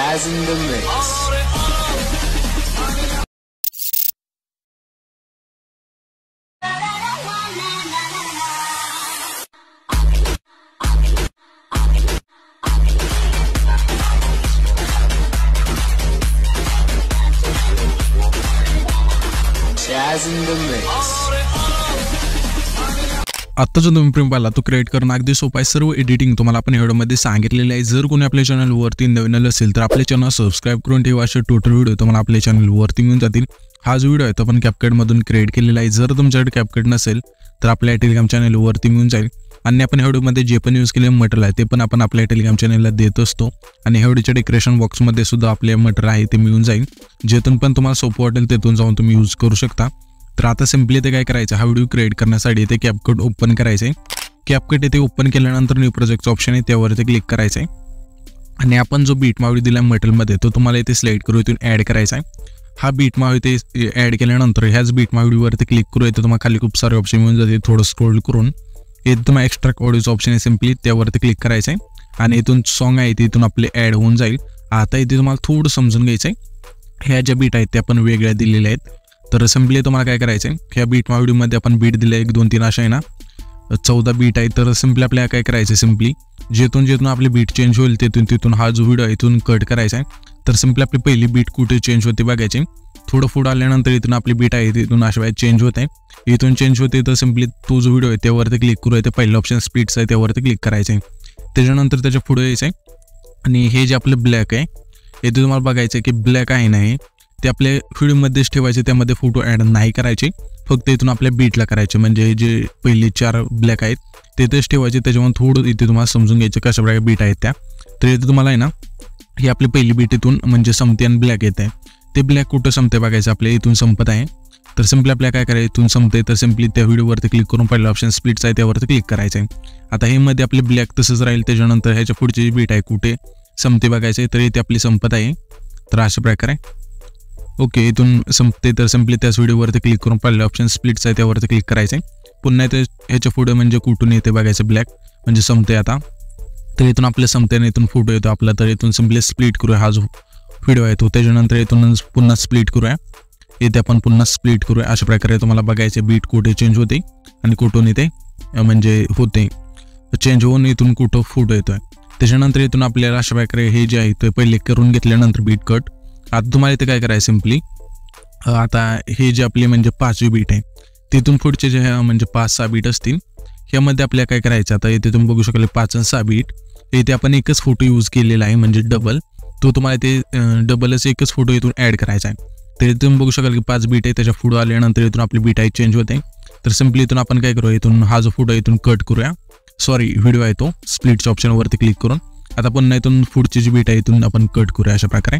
Chaz in the mix. Chaz in the mix. आता जो तुम्ही प्रेम पाहिला तो क्रिएट करणं अगदी सोपं आहे. सर्व एडिटिंग तुम्हाला आपण व्हिडिओमध्ये सांगितलेलं आहे. जर कोणी आपल्या चॅनलवरती नवीन असेल तर आपल्या चॅनल सबस्क्राइब करून ठेवा. असे टोटल व्हिडिओ तुम्हाला आपल्या चॅनलवरती मिळून जातील. हा जो व्हिडिओ आहे तो आपण कॅपकटमधून क्रिएट केलेला आहे. जर तुमच्याकडे कॅपकट नसेल तर आपल्या टेलिग्राम चॅनलवरती मिळून जाईल. आणि आपण व्हिडिओमध्ये जे पण यूज केलेलं मटेरियल आहे ते पण आपण आपल्या टेलिग्राम चॅनलला देत असतो. आणि व्हिडिओच्या डेकोरेशन बॉक्समध्ये सुद्धा आपले मटेरियल आहे ते मिळून जाईल. जेथून पण तुम्हाला सोपं वाटेल तेथून जाऊन तुम्ही यूज करू शकता. तर आता सिम्पली ते काय करायचं, हा व्हिडिओ क्रिएट करण्यासाठी ते कॅपकट ओपन करायचं आहे. कॅपकट इथे ओपन केल्यानंतर न्यू प्रोजेक्टचं ऑप्शन आहे त्यावरती क्लिक करायचं आहे. आणि आपण जो बीट मावडी दिला मटेरियलमध्ये तो तुम्हाला इथे सिलेक्ट करू इथून ॲड करायचा आहे. हा बीट मावडी इथे ॲड केल्यानंतर ह्याच बीट मावडीवरती क्लिक करू येते. तुम्हाला खाली खूप सारे ऑप्शन मिळून जाते. थोडं स्क्रोल करून इथे तुम्हाला एक्स्ट्रॅक्ट ऑडिओचं ऑप्शन आहे, सिम्पली त्यावरती क्लिक करायचं आहे. आणि इथून सॉन्ग आहे तिथून आपले ॲड होऊन जाईल. आता इथे तुम्हाला थोडं समजून घ्यायचं आहे. ह्या ज्या बीट आहेत त्या पण वेगळ्या दिलेल्या आहेत. तर सिम्पली तुम्हाला काय करायचं आहे, ह्या बीट मावडीमध्ये आपण बीट दिले 1 2 3 अशा आहे ना 14 बीट आहे. तर सिम्पली आपल्याला काय करायचं आहे, सिम्पली जेथून आपली बीट चेंज होईल तिथून हा जो व्हिडिओ आहे इथून कट करायचा आहे. तर सिम्पली आपली पहिली बीट कुठे चेंज होते बघायची. थोडं पुढं आल्यानंतर इथून आपली बीट आहे तिथून अशा वेळेस चेंज होत आहे. इथून चेंज होते तर सिम्पली तो जो व्हिडिओ आहे त्यावरती क्लिक करू येते. पहिलं ऑप्शन स्प्लिट्स आहे त्यावरती क्लिक करायचं आहे. त्याच्यानंतर त्याच्या पुढे यायचं आहे. आणि हे जे आपलं ब्लॅक आहे इथे तुम्हाला बघायचं आहे की ब्लॅक आहे ना हे ते आपल्या व्हिडिओमध्येच ठेवायचे. त्यामध्ये फोटो ॲड नाही करायचे, फक्त इथून आपल्या बीटला करायचे. म्हणजे जे पहिले 4 ब्लॅक आहेत तेथेच ठेवायचे. त्याच्यामुळे थोडं इथे तुम्हाला समजून घ्यायचं कशा प्रकारे बीट आहेत त्या. तर इथे तुम्हाला आहे ना ही आपली पहिली बीट इथून म्हणजे संपते आणि ब्लॅक येत आहे. ते ब्लॅक कुठं संपते बघायचं, आपल्या इथून संपत आहे. तर सिम्पली आपल्याला काय करायचं, इथून संपते तर सिम्पली त्या व्हिडिओवरती क्लिक करून पहिला ऑप्शन स्प्लिट्स आहे त्यावरती क्लिक करायचं आहे. आता हे मध्ये आपले ब्लॅक तसंच राहील. त्याच्यानंतर ह्याच्या पुढची बीट आहे कुठे संपते बघायचे. तर इथे आपली संपत आहे. तर अशा प्रकारे ओके इथून संपते. तर सिम्पली त्याच व्हिडिओवरती क्लिक करून पहिलं ऑप्शन स्प्लिट्स आहे त्यावरती क्लिक करायचं आहे. पुन्हा ते ह्याच्या पुढे म्हणजे कुठून येते बघायचं ब्लॅक म्हणजे संपते आता. तर इथून आपल्या संपते आणि इथून फोटो येतो आपला. तर इथून सिम्पली स्प्लिट करूया हा जो व्हिडिओ आहे तो. त्याच्यानंतर इथून पुन्हा स्प्लिट करूया. इथे आपण पुन्हा स्प्लिट करूया. अशा प्रकारे तुम्हाला बघायचे बीट कुठे चेंज होते आणि कुठून येते म्हणजे होते चेंज होऊन इथून कुठं फोटो येतोय. त्याच्यानंतर इथून आपल्याला अशा प्रकारे हे जे आहे ते पहिले करून घेतल्यानंतर बीट कट. आता तुम्हाला इथे काय करायचं, सिम्पली आता हे जे आपले म्हणजे 5वी बीट आहे तिथून पुढचे जे म्हणजे 5-6 बीट असतील ह्यामध्ये आपल्याला काय करायचं. आता इथे तुम्ही बघू शकाल 5 आणि 6 बीट इथे आपण एकच फोटो यूज केलेला आहे म्हणजे डबल. तो तुम्हाला इथे डबलच एकच फोटो इथून ॲड करायचा आहे. तर इथे तुम्ही बघू शकाल की 5 बीट आहे. त्याच्या पुढे आल्यानंतर इथून आपली बीट आहे चेंज होते. तर सिम्पली इथून आपण काय करूया, इथून हा जो फोटो इथून कट करूया. सॉरी व्हिडिओ आहे तो स्प्लिटच्या ऑप्शनवरती क्लिक करून आता पुन्हा इथून पुढची जी बीट आहे इथून आपण कट करूया. अशा प्रकारे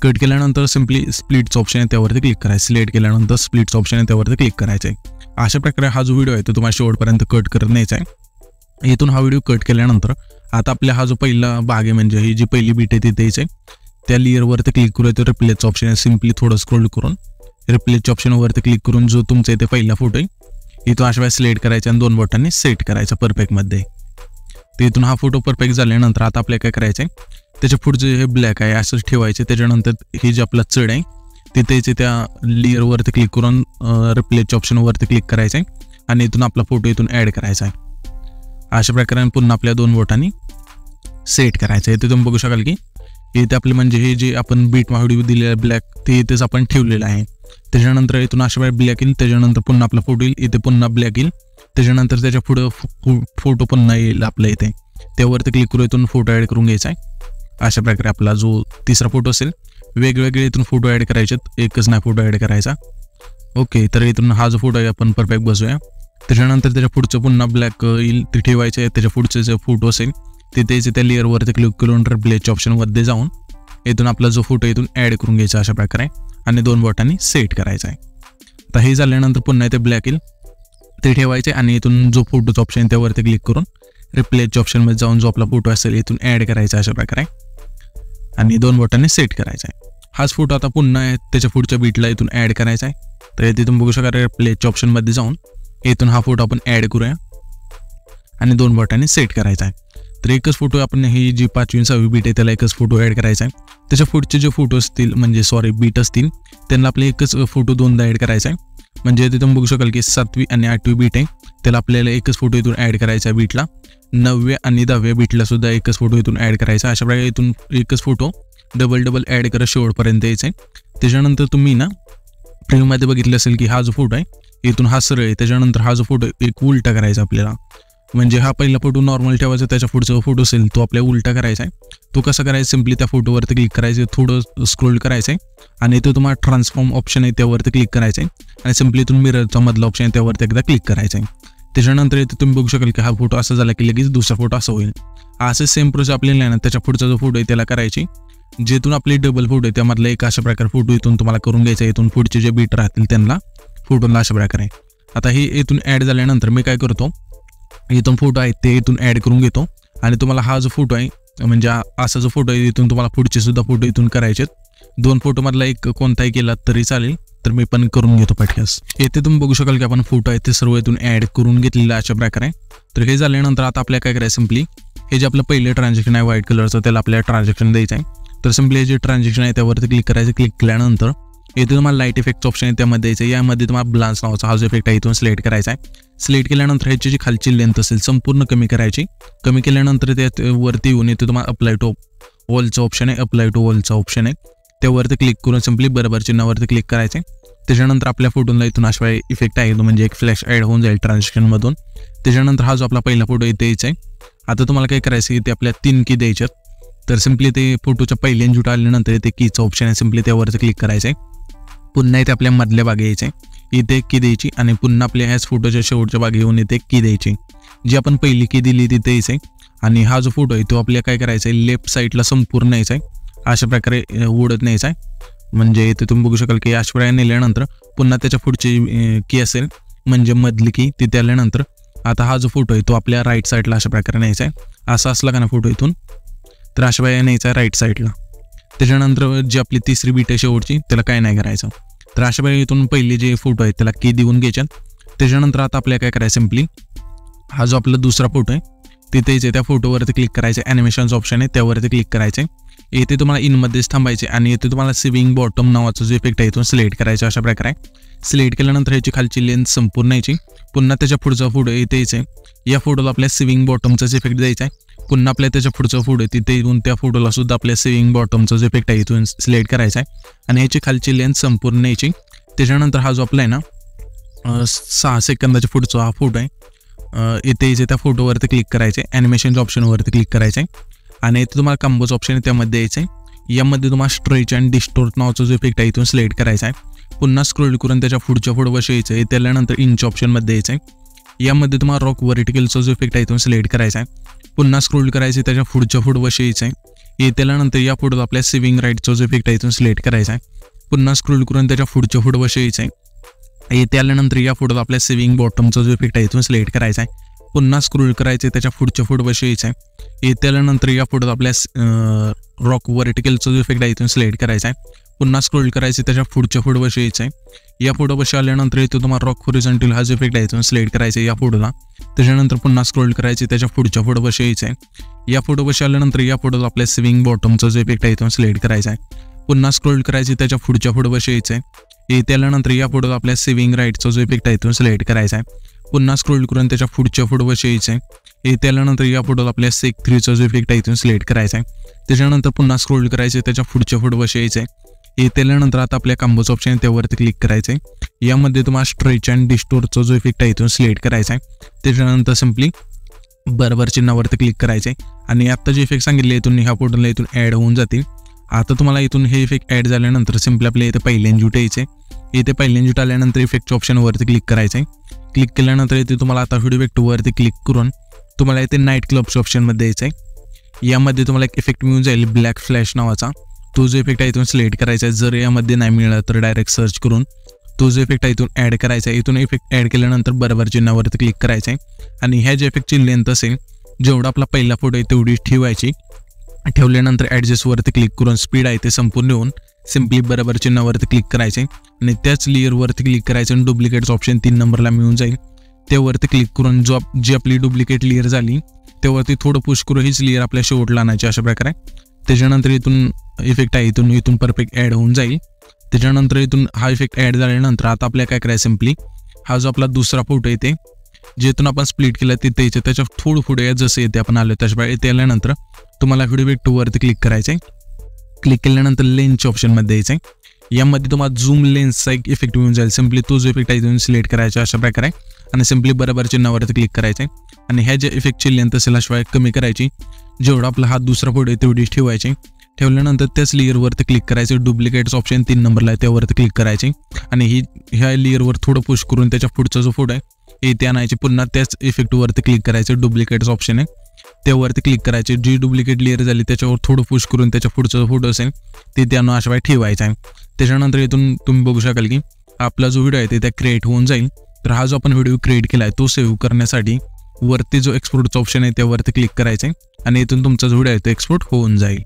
कट केल्यानंतर सिम्पली स्प्लिटचं ऑप्शन आहे त्यावरती क्लिक करायचं. सिलेक्ट केल्यानंतर स्प्लिटचं ऑप्शन आहे त्यावरती क्लिक करायचं आहे. अशा प्रकारे हा जो व्हिडिओ आहे तो तुम्हाला शेवटपर्यंत कट करत न्यायचा आहे. इथून हा व्हिडिओ कट केल्यानंतर आता आपला हा जो पहिला भाग आहे म्हणजे ही जी पहिली बीट आहे तिथे यायचं आहे. त्या लेअरवरती क्लिक करूया. तर रिप्लेसचं ऑप्शन आहे, सिम्पली थोडं स्क्रोल करून रिप्लेसच्या ऑप्शनवरती क्लिक करून जो तुमचा इथे पहिला फोटो आहे इथून अशा वेळेस सिलेक्ट करायचा आणि 2 बोटांनी सेट करायचा परफेक्टमध्ये. तर इथून हा फोटो परफेक्ट झाल्यानंतर आता आपल्याला काय करायचं आहे, त्याच्या पुढचे हे ब्लॅक आहे असंच ठेवायचे. त्याच्यानंतर हे जे आपला चढ आहे तिथे त्या लेअरवरती क्लिक करून रिप्लेसच्या ऑप्शनवरती क्लिक करायचं आहे आणि इथून आपला फोटो इथून ॲड करायचा आहे. अशा प्रकारे पुन्हा आपल्या 2 बोटांनी सेट करायचं आहे. इथे तुम्ही बघू शकाल की इथे आपले म्हणजे हे जे आपण बीट मावडी दिलेलं ब्लॅक ते इथेच आपण ठेवलेलं आहे. त्याच्यानंतर इथून अशा वेळेस ब्लॅक येईल. त्याच्यानंतर पुन्हा आपला फोटो येईल. इथे पुन्हा ब्लॅक येईल. त्याच्यानंतर त्याच्या पुढं फोटो पुन्हा येईल आपल्या इथे. त्यावरती क्लिक करून इथून फोटो ॲड करून घ्यायचा आहे. अशा प्रकारे आपला जो तिसरा फोटो असेल वेगवेगळे इथून फोटो ॲड करायचे, एकच नाही फोटो ॲड करायचा. ओके तर इथून हा जो फोटो आहे आपण परफेक्ट बसूया. त्याच्यानंतर त्याच्या पुढचं पुन्हा ब्लॅक येईल ते ठेवायचे. त्याच्या पुढचे जे फोटो असेल तिथेच त्या लेअरवरती क्लिक करून रिप्लेसच्या ऑप्शनमध्ये जाऊन इथून आपला जो फोटो इथून ॲड करून घ्यायचा अशा प्रकारे आणि 2 बोटांनी सेट करायचा आहे. आता हे झाल्यानंतर पुन्हा इथे ब्लॅक येईल ते ठेवायचे आणि इथून जो फोटोचा ऑप्शन त्यावरती क्लिक करून रिप्लेसच्या ऑप्शनमध्ये जाऊन जो आपला फोटो असेल इथून ॲड करायचा अशा प्रकारे आणि 2 बोटांनी सेट करायचा आहे. हाच फोटो आता पुन्हा त्याच्या पुढच्या बीटला इथून ॲड करायचा आहे. तर इथे तुम्ही बघू शकाल रिप्लेसच्या ऑप्शनमध्ये जाऊन इथून हा फोटो आपण ॲड करूया आणि 2 बोटांनी सेट करायचा आहे. तर एकच फोटो आपण ही जी 5वी आणि 6वी बीट आहे त्याला एकच फोटो ॲड करायचा आहे. त्याच्या पुढचे जे फोटो असतील म्हणजे बीट असतील त्यांना आपले एकच फोटो दोनदा ॲड करायचा आहे. म्हणजे तिथून बघू शकाल की 7वी आणि 8वी बीट आहे त्याला आपल्याला एकच फोटो इथून ॲड करायचा आहे बीटला. 9व्या आणि 10व्या बीटला सुद्धा एकच फोटो इथून ॲड करायचा. अशा प्रकारे इथून एकच फोटो डबल ॲड करत शेवटपर्यंत यायचा आहे. त्याच्यानंतर तुम्ही ना प्रिव्ह्यूमध्ये बघितलं असेल की हा जो फोटो आहे इथून हा सरळ आहे, त्याच्यानंतर हा जो फोटो एक उलटा करायचा आपल्याला. म्हणजे हा पहिला फोटो नॉर्मल ठेवायचा, त्याच्या पुढचा फोटो असेल तो आपल्याला उलटा करायचा आहे. तो कसा करायचा, सिम्पली त्या फोटोवरती क्लिक करायचं, थोडं स्क्रोल करायचं आहे आणि इथं तुम्हाला ट्रान्सफॉर्म ऑप्शन आहे त्यावरती क्लिक करायचं आहे आणि सिम्पली इथून मिररचा मधला ऑप्शन आहे त्यावरती एकदा क्लिक करायचं आहे. त्याच्यानंतर इथे तुम्ही बघू शकाल की हा फोटो असा झाला की लगेच दुसरा फोटो असा होईल. असं सेम प्रोसेस आपल्याला ना त्याच्या पुढचा जो फोटो आहे त्याला करायची. जेथून आपले डबल फोटो आहे त्यामधला एक अशा प्रकारे फोटो इथून तुम्हाला करून घ्यायचा. इथून पुढचे जे बीट राहतील त्यांना फोटोला अशा प्रकारे. आता हे इथून ॲड झाल्यानंतर मी काय करतो, इथून फोटो आहेत ते इथून ॲड करून घेतो आणि तुम्हाला हा जो फोटो आहे म्हणजे असा जो फोटो आहे इथून तुम्हाला पुढचे सुद्धा फोटो इथून करायचे. 2 फोटोमधला एक कोणताही केला तरी चालेल. तर मी पण करून घेतो पटकस. येथे तुम्ही बघू शकाल की आपण फोटो आहे ते सर्व इथून ॲड करून घेतलेला अशा प्रकारे. तर हे झाल्यानंतर आता आपल्याला काय करायचं, सिम्पली हे जे आपलं पहिलं ट्रान्झॅक्शन आहे व्हाईट कलरचं त्याला आपल्याला ट्रान्झॅक्शन द्यायचं आहे. तर सिम्पली हे जे ट्रान्झॅक्शन आहे त्यावरती क्लिक करायचं. क्लिक केल्यानंतर इथे तुम्हाला लाईट इफेक्टचं ऑप्शन आहे त्यामध्ये द्यायचं. यामध्ये तुम्हाला ब्लान्स नावाचा हा जो इफेक्ट आहे इथून सिलेक्ट करायचा आहे. सिलेक्ट केल्यानंतर ह्याची जी खालची लेंथ असेल संपूर्ण कमी करायची. कमी केल्यानंतर त्यावरती येऊन इथे तुम्हाला अप्लाय टू ऑलचं ऑप्शन आहे, अप्लाय टू ऑलचं ऑप्शन आहे त्यावरती क्लिक करून सिम्पली बरोबर चिन्हावरती क्लिक करायचे. त्याच्यानंतर आपल्या फोटोला इथून अशा इफेक्ट आहे तो म्हणजे एक फ्लॅश ॲड होऊन जाईल ट्रान्झॅक्शनमधून. त्याच्यानंतर हा जो आपला पहिला फोटो इथे द्यायचा आहे. आता तुम्हाला काय करायचं, इथे आपल्या 3 की द्यायच्यात. तर सिम्पली ते फोटोच्या पहिल्या इंजूट आल्यानंतर इथे कीचं ऑप्शन आहे, सिम्पली त्यावरती क्लिक करायचं आहे. पुन्हा इथे आपल्या मधल्या भागी यायचं आहे, इथे एक की द्यायची आणि पुन्हा आपल्या ह्याच फोटोच्या शेवटच्या भागी येऊन इथे एक की द्यायची. जी आपण पहिली की दिली तिथे यायचं आहे आणि हा जो फोटो आहे तो आपल्याला काय करायचा आहे, लेफ्ट साईडला संपूर्ण यायचा आहे. अशा प्रकारे उडत न्यायचा आहे. म्हणजे इथे तुम्ही बघू शकाल की अशा प्रकारे नेल्यानंतर पुन्हा त्याच्या पुढची की असेल म्हणजे मधली की तिथे आल्यानंतर आता हा जो फोटो आहे तो आपल्या राईट साईडला अशा प्रकारे न्यायचा आहे. असा असला का ना फोटो इथून, तर अशा प्रकारे न्यायचा आहे राईट साईडला. त्याच्यानंतर जी आपली तिसरी बीट आहे शेवटची त्याला काय नाही करायचं. तर अशा प्रकारे इथून पहिली जे फोटो आहे त्याला की देऊन घ्यायच्यात. त्याच्यानंतर आता आपल्याला काय करायचं, सिम्पली हा जो आपला दुसरा फोटो आहे तिथेच त्या फोटोवरती क्लिक करायचं. ॲनिमेशनचं ऑप्शन आहे त्यावरती क्लिक करायचं. येथे तुम्हाला इनमध्येच थांबायचे आणि येथे तुम्हाला स्विंग बॉटम नावाचा जो इफेक्ट आहे इथून सिलेक्ट करायचा. अशा प्रकारे सिलेक्ट केल्यानंतर ह्याची खालची लेंथ संपूर्ण यायची. पुन्हा त्याच्या पुढचा फोटो इथे यायचं. या फोटोला आपल्या स्विंग बॉटमचाच इफेक्ट द्यायचा आहे. पुन्हा आपल्या त्याच्या पुढचा फोटो तिथे येऊन त्या फोटोला सुद्धा आपल्या स्विंग बॉटमचा जो इफेक्ट आहे इथून सिलेक्ट करायचा आहे आणि ह्याची खालची लेंथ संपूर्ण यायची. त्याच्यानंतर हा जो आपला आहे ना 6 सेकंदाच्या पुढचा हा फोटो आहे इथे त्या फोटोवरती क्लिक करायचे. ॲनिमेशनच्या ऑप्शनवरती क्लिक करायचं आहे आणि इथे तुम्हाला कंबोचं ऑप्शन आहे त्यामध्ये यायचं आहे. यामध्ये तुम्हाला स्ट्रेच अँड डिस्टोर्ट नावाचा जो इफेक्ट आहे इथून सिलेक्ट करायचा आहे. पुन्हा स्क्रोल करून त्याच्या पुढच्या फोटोवर यायचं आहे. त्यानंतर इंच ऑप्शनमध्ये यायचं आहे. यामध्ये तुम्हाला रॉक व्हर्टिकलचा जो इफेक्ट आहे इथून सिलेक्ट करायचा आहे. पुन्हा स्क्रोल करायचे त्याच्या पुढच्या फोटोवर यायचं आहे. त्यानंतर या फोटोला आपल्या सेव्हिंग राईटचा जो इफेक्ट आहे इथून सिलेक्ट करायचा आहे. पुन्हा स्क्रोल करून त्याच्या पुढच्या फोटोवर यायचं आहे. त्यानंतर या फोटोला आपल्या सेव्हिंग बॉटमचा जो इफेक्ट आहे इथून सिलेक्ट करायचा आहे. पुन्हा स्क्रोल करायचे त्याच्या पुढच्या फोटोवर यायचं आहे. त्यानंतर या फोटोला आपल्या रॉक व्हर्टिकलचा जो इफेक्ट आहे इथून सिलेक्ट करायचा आहे. पुन्हा स्क्रोल करायचे त्याच्या पुढच्या फोटोवर यायचं आहे. या फोटोवर आल्यानंतर इथे तुम्हाला रॉक हॉरिझॉन्टल हा जो इफेक्ट आहे इथून सिलेक्ट करायचा आहे या फोटोला. त्याच्यानंतर पुन्हा स्क्रोल करायचे त्याच्या पुढच्या फोटोवर यायचं आहे. या फोटोवर आल्यानंतर या फोटोला आपल्या स्विंग बॉटमचा जो इफेक्ट आहे इथून सिलेक्ट करायचा आहे. पुन्हा स्क्रोल करायचे त्याच्या पुढच्या फोटोवर यायचं आहे. त्यानंतर या फोटोला आपल्या सेव्हिंग राईटचा जो इफेक्ट आहे इथून सिलेक्ट करायचा आहे. पुन्हा स्क्रोल करून त्याच्या पुढच्या फोटोवर यायचं आहे. त्यानंतर या फोटोला आपल्या सेक 3चा जो इफेक्ट आहे इथून सिलेक्ट करायचा आहे. त्याच्यानंतर पुन्हा स्क्रोल करायचे त्याच्या पुढच्या फोटोवर यायचं आहे. त्यानंतर आता आपल्या कंबोचं ऑप्शन आहे त्यावरती क्लिक करायचं आहे. यामध्ये तुम्हाला स्ट्रेच अँड डिस्टोर्टचा जो इफेक्ट आहे इथून सिलेक्ट करायचा आहे. त्याच्यानंतर सिम्पली बरोबर चिन्हावरती क्लिक करायचे आणि आता जे इफेक्ट सांगितले इथून ह्या फोटोला इथून ॲड होऊन जातील. आता तुम्हाला इथून हे इफेक्ट ॲड झाल्यानंतर सिम्पली आपल्या इथे पहिल्या इंजूट यायचे. इथे पहिल्या इंजूट आल्यानंतर इफेक्टच्या ऑप्शनवरती क्लिक करायचं आहे. क्लिक केल्यानंतर इथे तुम्हाला आता व्हिडिओ इफेक्टवरती क्लिक करून तुम्हाला इथे नाईट क्लबच्या ऑप्शनमध्ये यायचं आहे. यामध्ये तुम्हाला एक इफेक्ट मिळून जाईल ब्लॅक फ्लॅश नावाचा. तो जो इफेक्ट आहे इथून सिलेक्ट करायचा आहे. जर यामध्ये नाही मिळाला तर डायरेक्ट सर्च करून तो जो इफेक्ट आहे इथून ॲड करायचा आहे. इथून इफेक्ट ॲड केल्यानंतर बरोबर चिन्हावरती क्लिक करायचं आहे आणि ह्या जे इफेक्टची लेंथ असेल जेवढा आपला पहिला फोटो आहे तेवढी ठेवायची. ठेवल्यानंतर ॲडजस्टवरती क्लिक करून स्पीड आहे ते संपूर्ण येऊन सिम्पली बरोबर चिन्हावरती क्लिक करायचे आणि त्याच लेअरवरती क्लिक करायचं आणि डुप्लिकेटचं ऑप्शन 3 नंबरला मिळून जाईल. त्यावरती क्लिक करून जी आपली डुप्लिकेट लेअर झाली त्यावरती थोडं पुश करून हीच लेअर आपल्या शेवटला आणायची अशा प्रकारे. त्याच्यानंतर इथून इफेक्ट आहे इथून परफेक्ट ॲड होऊन जाईल. त्याच्यानंतर इथून हा इफेक्ट ॲड झाल्यानंतर आता आपल्याला काय करायचं, सिम्पली हा जो आपला दुसरा फोटो येते जेथून आपण स्प्लिट केला तिथे यायचं, त्याच्या थोडं पुढे जसं येते आपण आलो तशा इथे आल्यानंतर तुम्हाला व्हिडिओ इफेक्ट वरती क्लिक करायचं आहे. क्लिक केल्यानंतर लेन्सच्या ऑप्शनमध्ये यायचं आहे. यामध्ये तुम्हाला झूम लेन्सचा एक इफेक्ट येऊन जाईल. सिम्पली तो जो इफेक्ट आहे तुम्ही सिलेक्ट करायचा अशा प्रकारे आणि सिम्पली बरोबर चिन्हावरती क्लिक करायचं आहे. आणि ह्या ज्या इफेक्टची लेंथ असेल शिवाय कमी करायची, जेवढा आपला हा दुसरा फोटो आहे तेवढी ठेवायची. ठेवल्यानंतर त्याच लेअरवरती क्लिक करायचं. डुप्लिकेट्स ऑप्शन 3 नंबरला आहे त्यावरती क्लिक करायचे आणि ह्या लेअरवर थोडं पुश करून त्याच्या पुढचा जो फोटो आहे ते आणायचे. पुन्हा त्याच इफेक्टवरती क्लिक करायचं. डुप्लिकेट्स ऑप्शन आहे त्यावरती क्लिक करायचे. जी डुप्लिकेट लेअर झाली त्याच्यावर थोडं पुश करून त्याच्या पुढचा जो फोटो असेल ते त्यानं अशा ठेवायचा आहे. त्याच्यानंतर इथून तुम्ही बघू शकाल की आपला जो व्हिडिओ आहे ते क्रिएट होऊन जाईल. तर हा जो आपण व्हिडिओ क्रिएट केला आहे तो सेव्ह करण्यासाठी वरती जो एक्सपोर्टचा ऑप्शन आहे त्यावरती क्लिक करायचं आहे आणि इथून तुमचा जो व्हिडिओ आहे तो एक्सपोर्ट होऊन जाईल.